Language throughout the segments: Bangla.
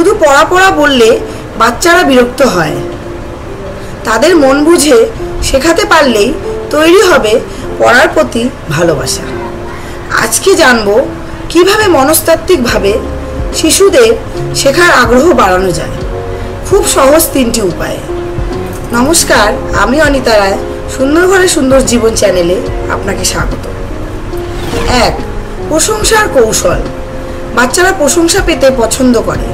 শুধু পড়া পড়া বললে বাচ্চারা বিরক্ত হয়। তাদের মন বুঝে শেখাতে পারলেই তৈরি হবে পড়ার প্রতি ভালোবাসা। আজকে জানবো কিভাবে মনস্তাত্ত্বিকভাবে শিশুদের শেখার আগ্রহ বাড়ানো যায়। খুব সহজ 3টি উপায়ে। নমস্কার, আমি অনিতা রায়, সুন্দর ঘরে সুন্দর জীবন চ্যানেলে আপনাকে স্বাগত। 1. প্রশংসার কৌশল। বাচ্চারা প্রশংসা পেতে পছন্দ করে।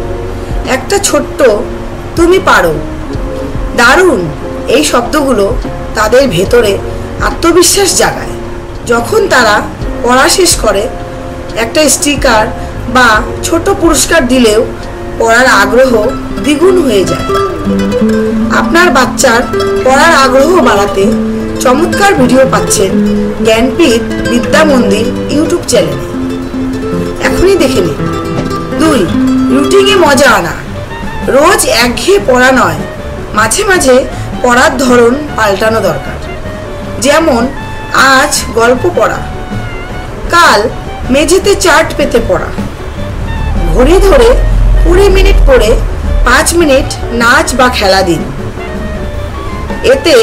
একটা ছোট্ট "তুমি পারো", দারুণ, এই শব্দগুলো তাদের ভেতরে আত্মবিশ্বাস জাগায়। যখন তারা পড়া শেষ করে, একটা স্টিকার বা ছোট পুরস্কার দিলেও পড়ার আগ্রহ দ্বিগুণ হয়ে যায়। আপনার বাচ্চার পড়ার আগ্রহ বাড়াতে চমৎকার ভিডিও পাচ্ছেন জ্ঞানপীঠ বিদ্যা মন্দির ইউটিউব চ্যানেলে, এখনই দেখে নিন। 2. রুটিনে মজা আনা। রোজ একঘেয়ে পড়া নয়, মাঝে মাঝে পড়ার ধরন পাল্টানো দরকার। যেমন আজ গল্প পড়া, কাল মেঝেতে চার্ট পেতে পড়া। ঘড়ি ধরে 20 মিনিট পড়ে 5 মিনিট নাচ বা খেলা দিন। এতে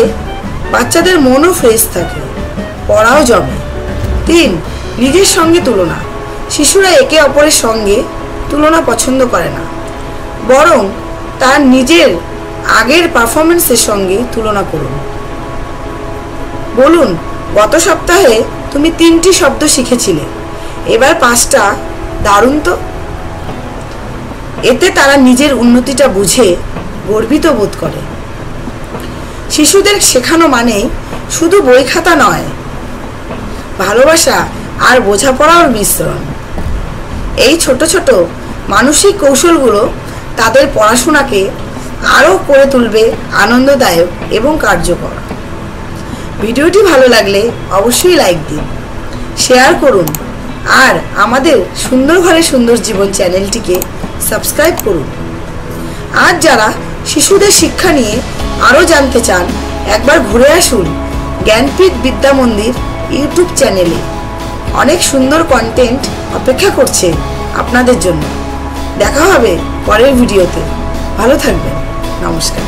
বাচ্চাদের মনও ফ্রেশ থাকে, পড়াও জমে। 3. নিজের সঙ্গে তুলনা। শিশুরা একে অপরের সঙ্গে তুলনা পছন্দ করে না, বরং তার নিজের আগের পারফরমেন্সের সঙ্গে তুলনা করুন। বলুন, গত সপ্তাহে তুমি 3টি শব্দ শিখেছিলে, এবার 5টা, দারুণ তো। এতে তারা নিজের উন্নতিটা বুঝে গর্বিত বোধ করে। শিশুদের শেখানো মানে শুধু বই খাতা নয়, ভালোবাসা আর বোঝাপড়ার মিশ্রণ। এই ছোট ছোট মানসিক কৌশলগুলো তাদের পড়াশোনাকে আরও করে তুলবে আনন্দদায়ক এবং কার্যকর। ভিডিওটি ভালো লাগলে অবশ্যই লাইক দিন, শেয়ার করুন আর আমাদের সুন্দর ঘরে সুন্দর জীবন চ্যানেলটিকে সাবস্ক্রাইব করুন। আর যারা শিশুদের শিক্ষা নিয়ে আরও জানতে চান, একবার ঘুরে আসুন জ্ঞানপীঠ বিদ্যা মন্দির ইউটিউব চ্যানেলে। অনেক সুন্দর কন্টেন্ট অপেক্ষা করছে আপনাদের জন্য। দেখা হবে পরের ভিডিওতে। ভালো থাকবেন। নমস্কার।